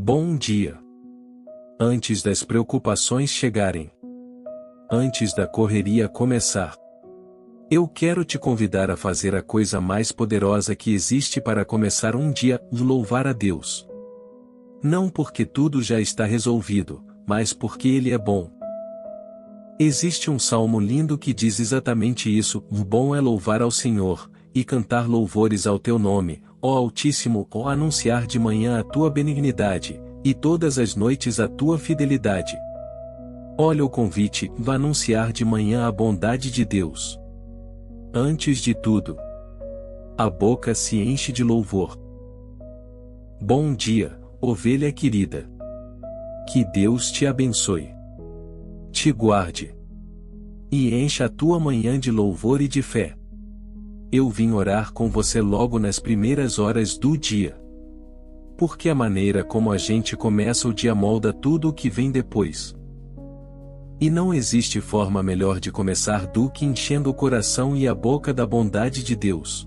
Bom dia. Antes das preocupações chegarem. Antes da correria começar. Eu quero te convidar a fazer a coisa mais poderosa que existe para começar um dia, louvar a Deus. Não porque tudo já está resolvido, mas porque Ele é bom. Existe um salmo lindo que diz exatamente isso: bom é louvar ao Senhor, e cantar louvores ao teu nome, ó Altíssimo, ó anunciar de manhã a tua benignidade, e todas as noites a tua fidelidade. Olha o convite: vá anunciar de manhã a bondade de Deus. Antes de tudo, a boca se enche de louvor. Bom dia, ovelha querida. Que Deus te abençoe, te guarde e encha a tua manhã de louvor e de fé. Eu vim orar com você logo nas primeiras horas do dia. Porque a maneira como a gente começa o dia molda tudo o que vem depois. E não existe forma melhor de começar do que enchendo o coração e a boca da bondade de Deus.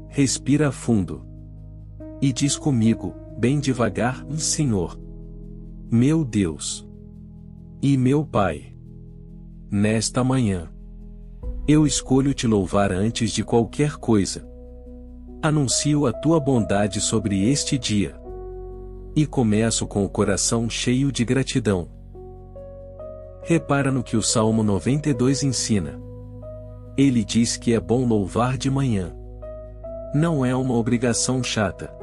Respira fundo. E diz comigo, bem devagar: Senhor, meu Deus e meu Pai, nesta manhã, eu escolho te louvar antes de qualquer coisa. Anuncio a tua bondade sobre este dia. E começo com o coração cheio de gratidão. Repara no que o Salmo 92 ensina. Ele diz que é bom louvar de manhã. Não é uma obrigação chata.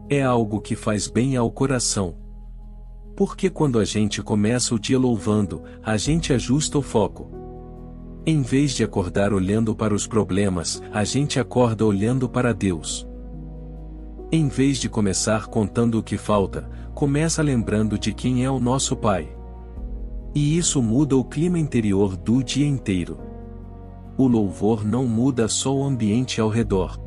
É algo que faz bem ao coração. Porque quando a gente começa o dia louvando, a gente ajusta o foco. Em vez de acordar olhando para os problemas, a gente acorda olhando para Deus. Em vez de começar contando o que falta, começa lembrando de quem é o nosso Pai. E isso muda o clima interior do dia inteiro. O louvor não muda só o ambiente ao redor.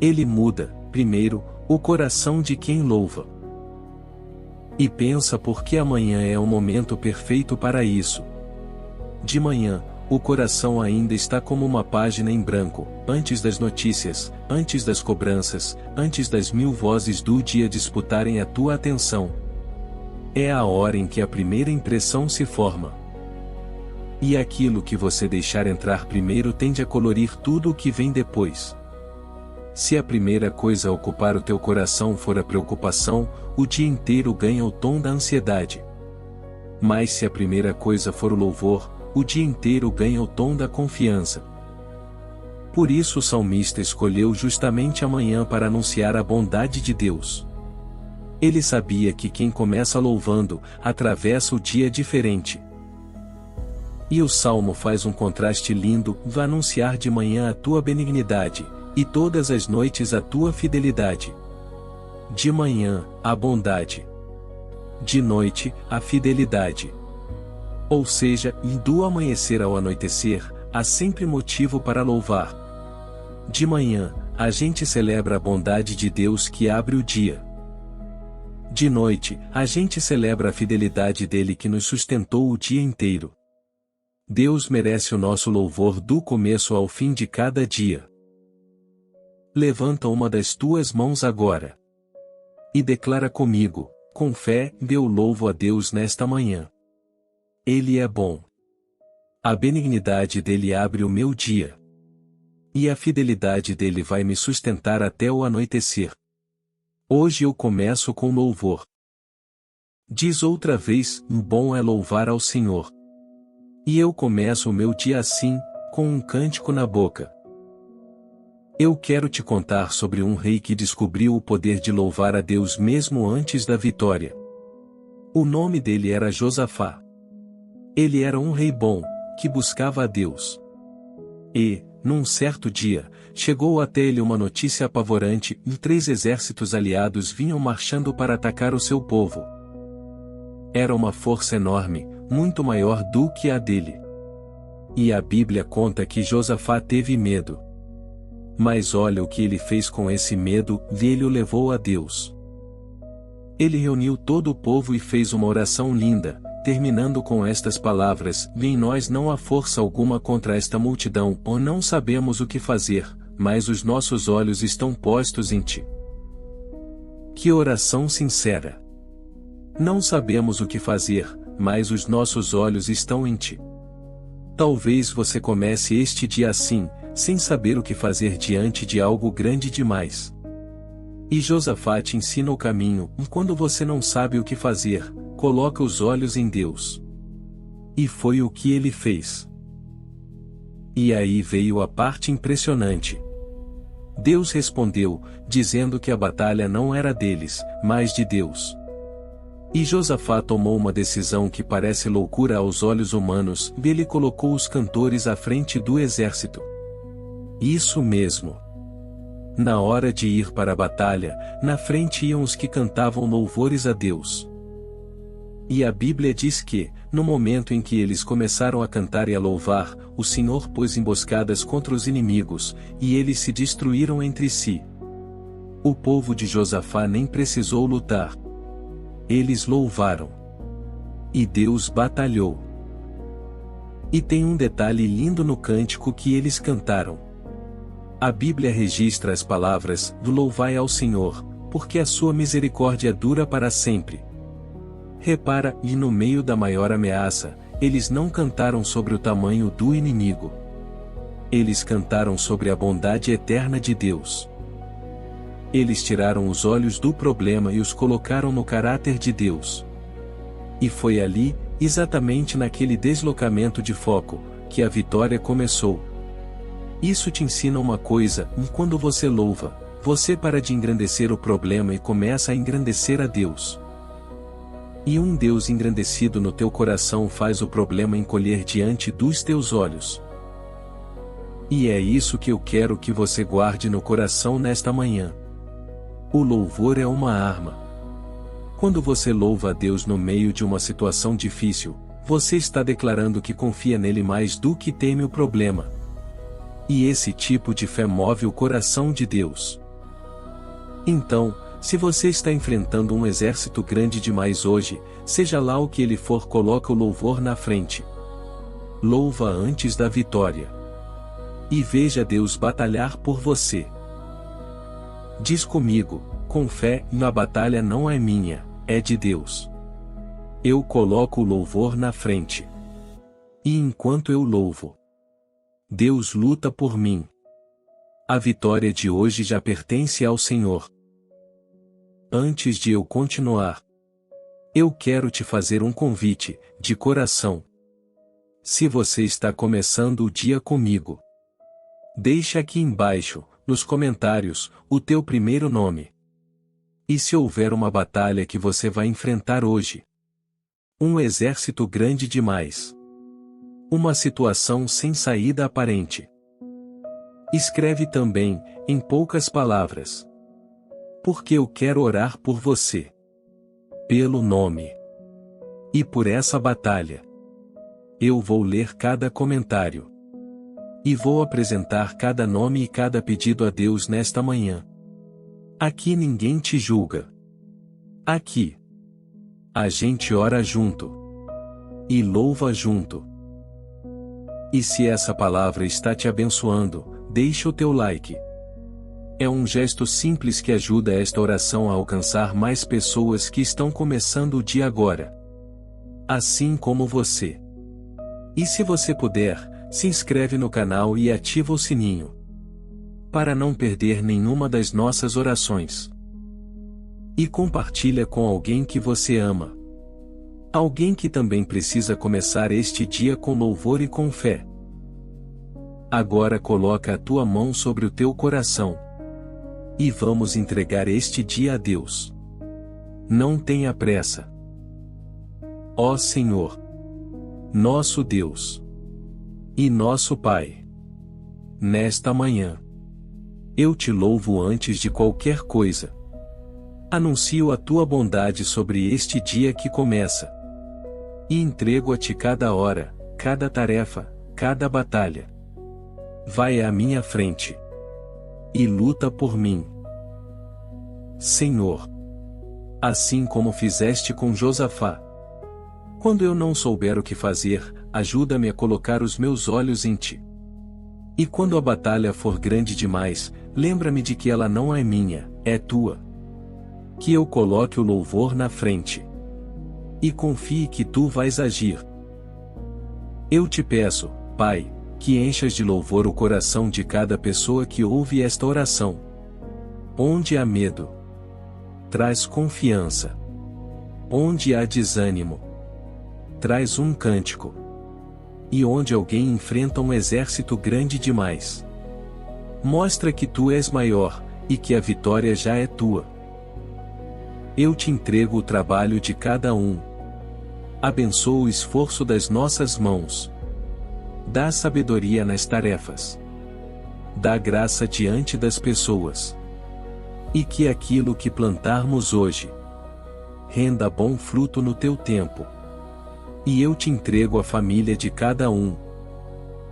Ele muda, primeiro, o coração de quem louva. E pensa porque amanhã é o momento perfeito para isso. De manhã, o coração ainda está como uma página em branco, antes das notícias, antes das cobranças, antes das 1000 vozes do dia disputarem a tua atenção. É a hora em que a primeira impressão se forma. E aquilo que você deixar entrar primeiro tende a colorir tudo o que vem depois. Se a primeira coisa a ocupar o teu coração for a preocupação, o dia inteiro ganha o tom da ansiedade. Mas se a primeira coisa for o louvor, o dia inteiro ganha o tom da confiança. Por isso o salmista escolheu justamente a manhã para anunciar a bondade de Deus. Ele sabia que quem começa louvando, atravessa o dia diferente. E o salmo faz um contraste lindo: vá anunciar de manhã a tua benignidade, e todas as noites a tua fidelidade. De manhã, a bondade. De noite, a fidelidade. Ou seja, do amanhecer ao anoitecer, há sempre motivo para louvar. De manhã, a gente celebra a bondade de Deus que abre o dia. De noite, a gente celebra a fidelidade dele que nos sustentou o dia inteiro. Deus merece o nosso louvor do começo ao fim de cada dia. Levanta uma das tuas mãos agora. E declara comigo, com fé: eu louvo a Deus nesta manhã. Ele é bom. A benignidade dele abre o meu dia. E a fidelidade dele vai me sustentar até o anoitecer. Hoje eu começo com louvor. Diz outra vez: bom é louvar ao Senhor. E eu começo o meu dia assim, com um cântico na boca. Eu quero te contar sobre um rei que descobriu o poder de louvar a Deus mesmo antes da vitória. O nome dele era Josafá. Ele era um rei bom, que buscava a Deus. E, num certo dia, chegou até ele uma notícia apavorante: 3 exércitos aliados vinham marchando para atacar o seu povo. Era uma força enorme, muito maior do que a dele. E a Bíblia conta que Josafá teve medo. Mas olha o que ele fez com esse medo: ele o levou a Deus. Ele reuniu todo o povo e fez uma oração linda, terminando com estas palavras: em nós não há força alguma contra esta multidão, ou não sabemos o que fazer, mas os nossos olhos estão postos em ti. Que oração sincera! Não sabemos o que fazer, mas os nossos olhos estão em Ti. Talvez você comece este dia assim, sem saber o que fazer diante de algo grande demais. E Josafá te ensina o caminho. Quando você não sabe o que fazer, coloca os olhos em Deus. E foi o que ele fez. E aí veio a parte impressionante. Deus respondeu, dizendo que a batalha não era deles, mas de Deus. E Josafá tomou uma decisão que parece loucura aos olhos humanos, e ele colocou os cantores à frente do exército. Isso mesmo. Na hora de ir para a batalha, na frente iam os que cantavam louvores a Deus. E a Bíblia diz que, no momento em que eles começaram a cantar e a louvar, o Senhor pôs emboscadas contra os inimigos, e eles se destruíram entre si. O povo de Josafá nem precisou lutar. Eles louvaram. E Deus batalhou. E tem um detalhe lindo no cântico que eles cantaram. A Bíblia registra as palavras, do louvai ao Senhor, porque a sua misericórdia dura para sempre. Repara, e no meio da maior ameaça, eles não cantaram sobre o tamanho do inimigo. Eles cantaram sobre a bondade eterna de Deus. Eles tiraram os olhos do problema e os colocaram no caráter de Deus. E foi ali, exatamente naquele deslocamento de foco, que a vitória começou. Isso te ensina uma coisa: quando você louva, você para de engrandecer o problema e começa a engrandecer a Deus. E um Deus engrandecido no teu coração faz o problema encolher diante dos teus olhos. E é isso que eu quero que você guarde no coração nesta manhã. O louvor é uma arma. Quando você louva a Deus no meio de uma situação difícil, você está declarando que confia nele mais do que teme o problema. E esse tipo de fé move o coração de Deus. Então, se você está enfrentando um exército grande demais hoje, seja lá o que ele for, coloca o louvor na frente. Louva antes da vitória. E veja Deus batalhar por você. Diz comigo, com fé: a batalha não é minha, é de Deus. Eu coloco o louvor na frente. E enquanto eu louvo, Deus luta por mim. A vitória de hoje já pertence ao Senhor. Antes de eu continuar, eu quero te fazer um convite, de coração. Se você está começando o dia comigo, deixa aqui embaixo, nos comentários, o teu primeiro nome. E se houver uma batalha que você vai enfrentar hoje? Um exército grande demais. Uma situação sem saída aparente. Escreve também, em poucas palavras. Porque eu quero orar por você. Pelo nome. E por essa batalha. Eu vou ler cada comentário. E vou apresentar cada nome e cada pedido a Deus nesta manhã. Aqui ninguém te julga. Aqui a gente ora junto. E louva junto. E se essa palavra está te abençoando, deixa o teu like. É um gesto simples que ajuda esta oração a alcançar mais pessoas que estão começando o dia agora. Assim como você. E se você puder, se inscreve no canal e ativa o sininho. Para não perder nenhuma das nossas orações. E compartilha com alguém que você ama. Alguém que também precisa começar este dia com louvor e com fé. Agora coloca a tua mão sobre o teu coração. E vamos entregar este dia a Deus. Não tenha pressa. Ó Senhor, nosso Deus e nosso Pai, nesta manhã, eu te louvo antes de qualquer coisa. Anuncio a tua bondade sobre este dia que começa. E entrego a ti cada hora, cada tarefa, cada batalha. Vai à minha frente. E luta por mim. Senhor. Assim como fizeste com Josafá. Quando eu não souber o que fazer, ajuda-me a colocar os meus olhos em ti. E quando a batalha for grande demais, lembra-me de que ela não é minha, é tua. Que eu coloque o louvor na frente. E confie que tu vais agir. Eu te peço, Pai, que enchas de louvor o coração de cada pessoa que ouve esta oração. Onde há medo, traz confiança. Onde há desânimo, traz um cântico. E onde alguém enfrenta um exército grande demais, mostra que tu és maior, e que a vitória já é tua. Eu te entrego o trabalho de cada um. Abençoa o esforço das nossas mãos. Dá sabedoria nas tarefas. Dá graça diante das pessoas. E que aquilo que plantarmos hoje renda bom fruto no teu tempo. E eu te entrego a família de cada um.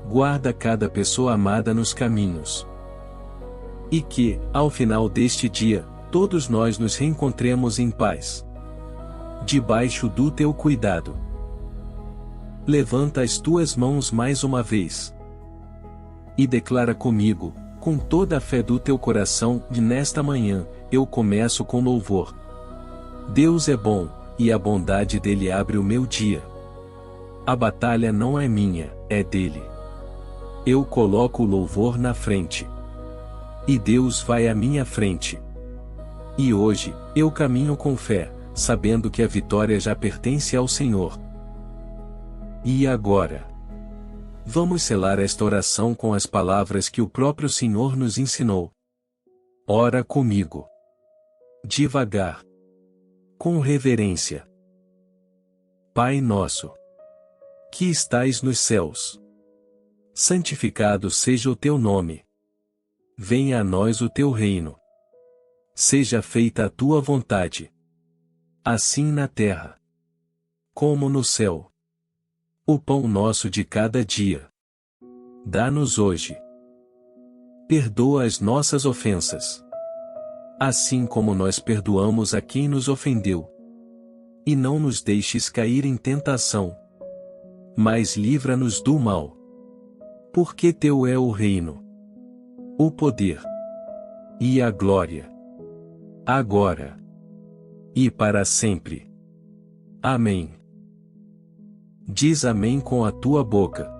Guarda cada pessoa amada nos caminhos. E que, ao final deste dia, todos nós nos reencontremos em paz, debaixo do teu cuidado. Levanta as tuas mãos mais uma vez. E declara comigo, com toda a fé do teu coração, e nesta manhã, eu começo com louvor. Deus é bom, e a bondade dele abre o meu dia. A batalha não é minha, é dele. Eu coloco o louvor na frente. E Deus vai à minha frente. E hoje, eu caminho com fé, sabendo que a vitória já pertence ao Senhor. E agora? Vamos selar esta oração com as palavras que o próprio Senhor nos ensinou. Ora comigo. Devagar. Com reverência. Pai nosso, que estais nos céus, santificado seja o teu nome. Venha a nós o teu reino. Seja feita a tua vontade, assim na terra como no céu. O pão nosso de cada dia dá-nos hoje. Perdoa as nossas ofensas, assim como nós perdoamos a quem nos ofendeu. E não nos deixes cair em tentação, mas livra-nos do mal. Porque teu é o reino, o poder e a glória, agora e para sempre. Amém. Diz amém com a tua boca.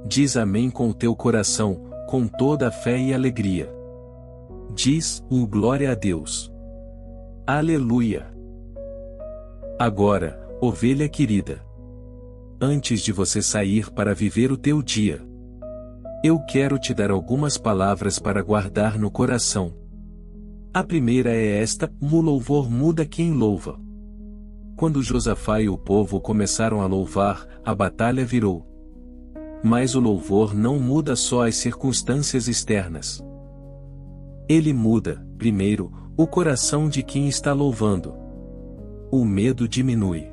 Diz amém com o teu coração, com toda a fé e alegria. Diz, glória a Deus. Aleluia. Agora, ovelha querida, antes de você sair para viver o teu dia, eu quero te dar algumas palavras para guardar no coração. A primeira é esta: o louvor muda quem louva. Quando Josafá e o povo começaram a louvar, a batalha virou. Mas o louvor não muda só as circunstâncias externas. Ele muda, primeiro, o coração de quem está louvando. O medo diminui.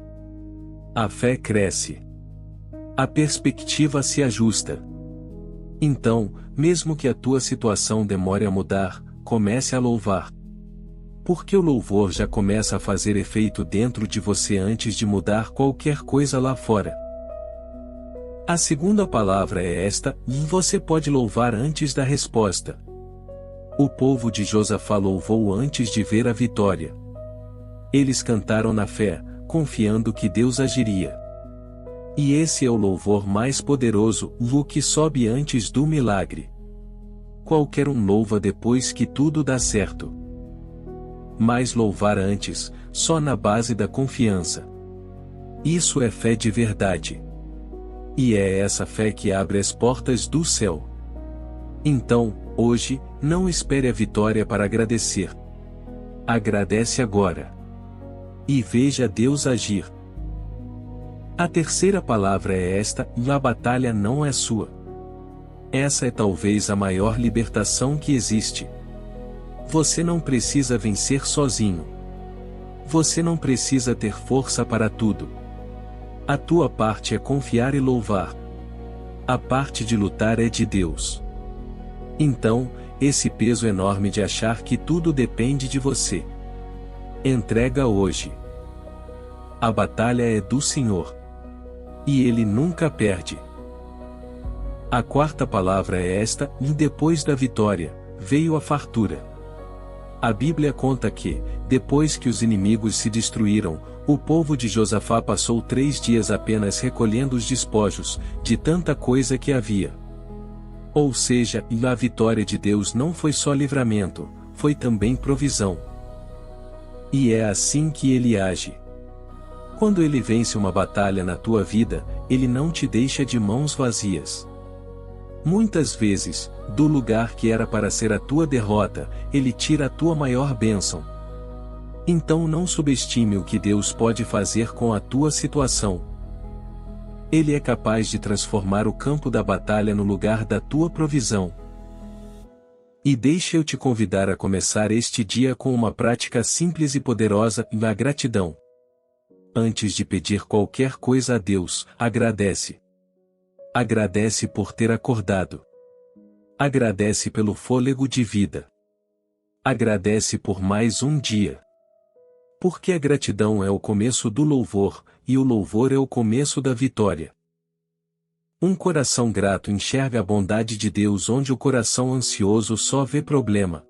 A fé cresce. A perspectiva se ajusta. Então, mesmo que a tua situação demore a mudar, comece a louvar. Porque o louvor já começa a fazer efeito dentro de você antes de mudar qualquer coisa lá fora. A segunda palavra é esta: você pode louvar antes da resposta. O povo de Josafá louvou antes de ver a vitória. Eles cantaram na fé, confiando que Deus agiria. E esse é o louvor mais poderoso, o que sobe antes do milagre. Qualquer um louva depois que tudo dá certo. Mas louvar antes, só na base da confiança. Isso é fé de verdade. E é essa fé que abre as portas do céu. Então, hoje, não espere a vitória para agradecer. Agradece agora. E veja Deus agir. A terceira palavra é esta: a batalha não é sua. Essa é talvez a maior libertação que existe. Você não precisa vencer sozinho. Você não precisa ter força para tudo. A tua parte é confiar e louvar. A parte de lutar é de Deus. Então, esse peso enorme de achar que tudo depende de você, entrega hoje. A batalha é do Senhor. E Ele nunca perde. A quarta palavra é esta: e depois da vitória, veio a fartura. A Bíblia conta que, depois que os inimigos se destruíram, o povo de Josafá passou 3 dias apenas recolhendo os despojos, de tanta coisa que havia. Ou seja, a vitória de Deus não foi só livramento, foi também provisão. E é assim que Ele age. Quando Ele vence uma batalha na tua vida, Ele não te deixa de mãos vazias. Muitas vezes, do lugar que era para ser a tua derrota, Ele tira a tua maior bênção. Então não subestime o que Deus pode fazer com a tua situação. Ele é capaz de transformar o campo da batalha no lugar da tua provisão. E deixa eu te convidar a começar este dia com uma prática simples e poderosa, a gratidão. Antes de pedir qualquer coisa a Deus, agradece. Agradece por ter acordado. Agradece pelo fôlego de vida. Agradece por mais um dia. Porque a gratidão é o começo do louvor, e o louvor é o começo da vitória. Um coração grato enxerga a bondade de Deus onde o coração ansioso só vê problema.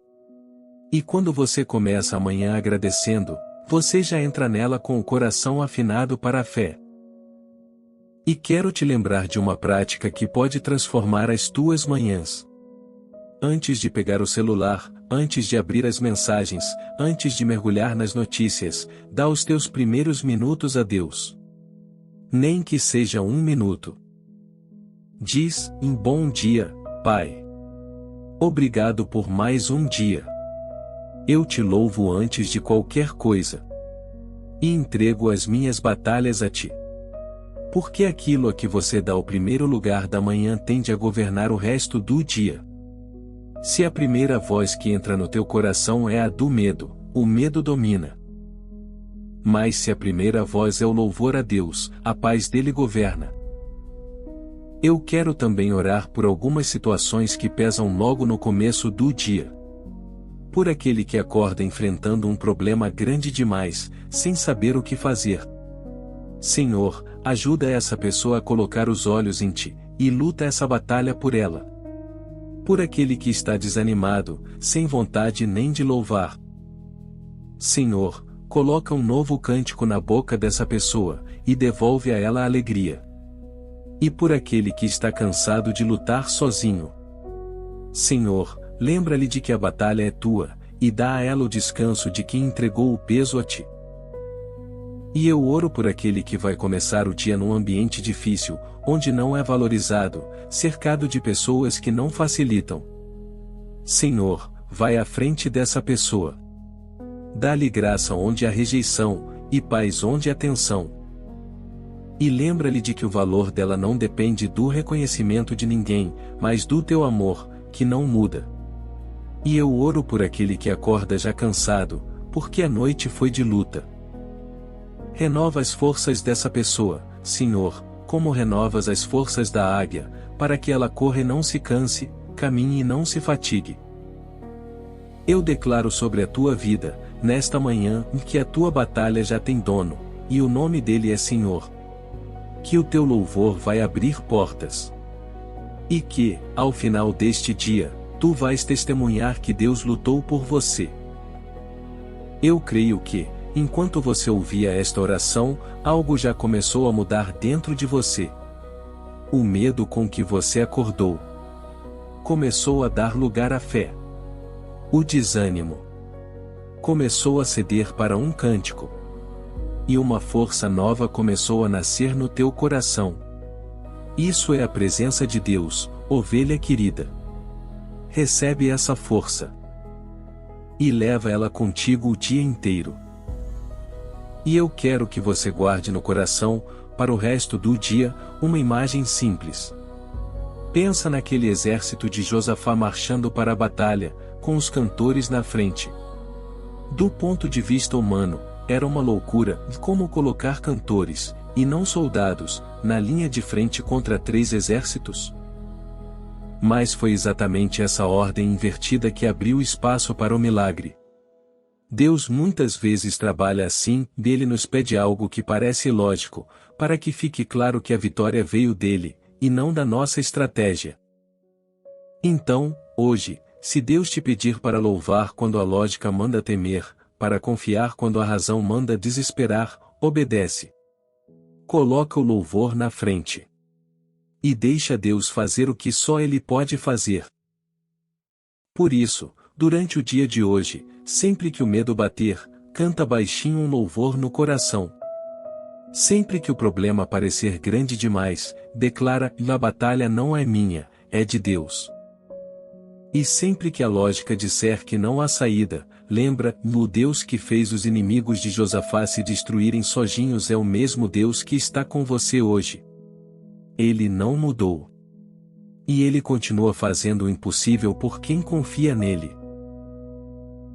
E quando você começa a manhã agradecendo, você já entra nela com o coração afinado para a fé. E quero te lembrar de uma prática que pode transformar as tuas manhãs. Antes de pegar o celular, antes de abrir as mensagens, antes de mergulhar nas notícias, dá os teus primeiros minutos a Deus. Nem que seja 1 minuto. Diz, bom dia, Pai. Obrigado por mais um dia. Eu te louvo antes de qualquer coisa. E entrego as minhas batalhas a ti. Porque aquilo a que você dá o primeiro lugar da manhã tende a governar o resto do dia. Se a primeira voz que entra no teu coração é a do medo, o medo domina. Mas se a primeira voz é o louvor a Deus, a paz dele governa. Eu quero também orar por algumas situações que pesam logo no começo do dia. Por aquele que acorda enfrentando um problema grande demais, sem saber o que fazer. Senhor, ajuda essa pessoa a colocar os olhos em ti, e luta essa batalha por ela. Por aquele que está desanimado, sem vontade nem de louvar. Senhor, coloca um novo cântico na boca dessa pessoa, e devolve a ela a alegria. E por aquele que está cansado de lutar sozinho. Senhor, lembra-lhe de que a batalha é tua, e dá a ela o descanso de quem entregou o peso a ti. E eu oro por aquele que vai começar o dia num ambiente difícil, onde não é valorizado, cercado de pessoas que não facilitam. Senhor, vai à frente dessa pessoa. Dá-lhe graça onde há rejeição, e paz onde há tensão. E lembra-lhe de que o valor dela não depende do reconhecimento de ninguém, mas do teu amor, que não muda. E eu oro por aquele que acorda já cansado, porque a noite foi de luta. Renova as forças dessa pessoa, Senhor, como renovas as forças da águia, para que ela corra e não se canse, caminhe e não se fatigue. Eu declaro sobre a tua vida, nesta manhã, que a tua batalha já tem dono, e o nome dele é Senhor. Que o teu louvor vai abrir portas. E que, ao final deste dia, tu vais testemunhar que Deus lutou por você. Eu creio que, enquanto você ouvia esta oração, algo já começou a mudar dentro de você. O medo com que você acordou começou a dar lugar à fé. O desânimo começou a ceder para um cântico. E uma força nova começou a nascer no teu coração. Isso é a presença de Deus, ovelha querida. Recebe essa força. E leva ela contigo o dia inteiro. E eu quero que você guarde no coração, para o resto do dia, uma imagem simples. Pensa naquele exército de Josafá marchando para a batalha, com os cantores na frente. Do ponto de vista humano, era uma loucura como colocar cantores, e não soldados, na linha de frente contra 3 exércitos. Mas foi exatamente essa ordem invertida que abriu espaço para o milagre. Deus muitas vezes trabalha assim, dele nos pede algo que parece ilógico, para que fique claro que a vitória veio dele, e não da nossa estratégia. Então, hoje, se Deus te pedir para louvar quando a lógica manda temer, para confiar quando a razão manda desesperar, obedece. Coloca o louvor na frente. E deixa Deus fazer o que só Ele pode fazer. Por isso, durante o dia de hoje, sempre que o medo bater, canta baixinho um louvor no coração. Sempre que o problema parecer grande demais, declara: a batalha não é minha, é de Deus. E sempre que a lógica disser que não há saída, lembra: o Deus que fez os inimigos de Josafá se destruírem sozinhos é o mesmo Deus que está com você hoje. Ele não mudou. E Ele continua fazendo o impossível por quem confia nele.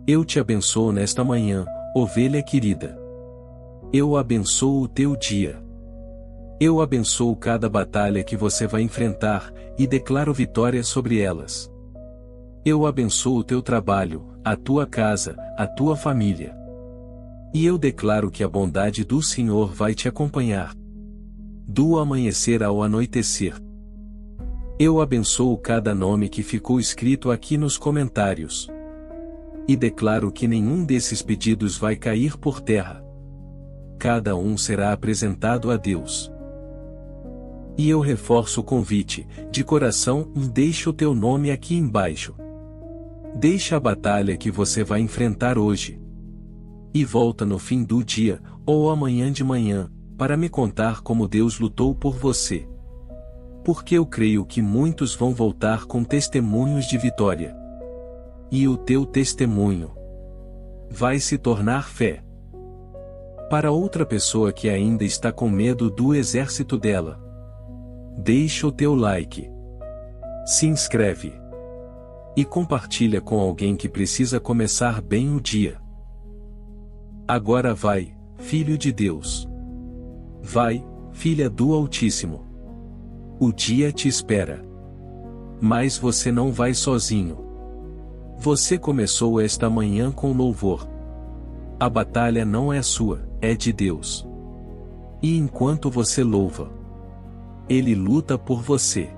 Eu te abençoo nesta manhã, ovelha querida. Eu abençoo o teu dia. Eu abençoo cada batalha que você vai enfrentar, e declaro vitória sobre elas. Eu abençoo o teu trabalho, a tua casa, a tua família. E eu declaro que a bondade do Senhor vai te acompanhar. Do amanhecer ao anoitecer. Eu abençoo cada nome que ficou escrito aqui nos comentários. E declaro que nenhum desses pedidos vai cair por terra. Cada um será apresentado a Deus. E eu reforço o convite, de coração: deixa o teu nome aqui embaixo. Deixa a batalha que você vai enfrentar hoje. E volta no fim do dia, ou amanhã de manhã, para me contar como Deus lutou por você. Porque eu creio que muitos vão voltar com testemunhos de vitória. E o teu testemunho vai se tornar fé. Para outra pessoa que ainda está com medo do exército dela, deixa o teu like. Se inscreve. E compartilha com alguém que precisa começar bem o dia. Agora vai, filho de Deus. Vai, filha do Altíssimo. O dia te espera. Mas você não vai sozinho. Você começou esta manhã com louvor. A batalha não é sua, é de Deus. E enquanto você louva, Ele luta por você.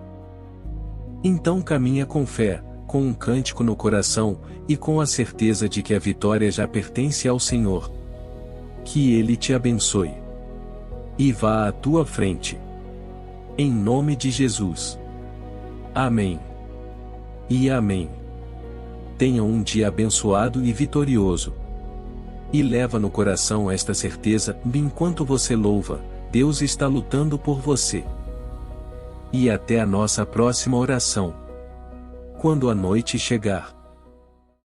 Então caminha com fé, com um cântico no coração, e com a certeza de que a vitória já pertence ao Senhor. Que Ele te abençoe. E vá à tua frente. Em nome de Jesus. Amém. E amém. Tenha um dia abençoado e vitorioso. E leva no coração esta certeza: enquanto você louva, Deus está lutando por você. E até a nossa próxima oração. Quando a noite chegar.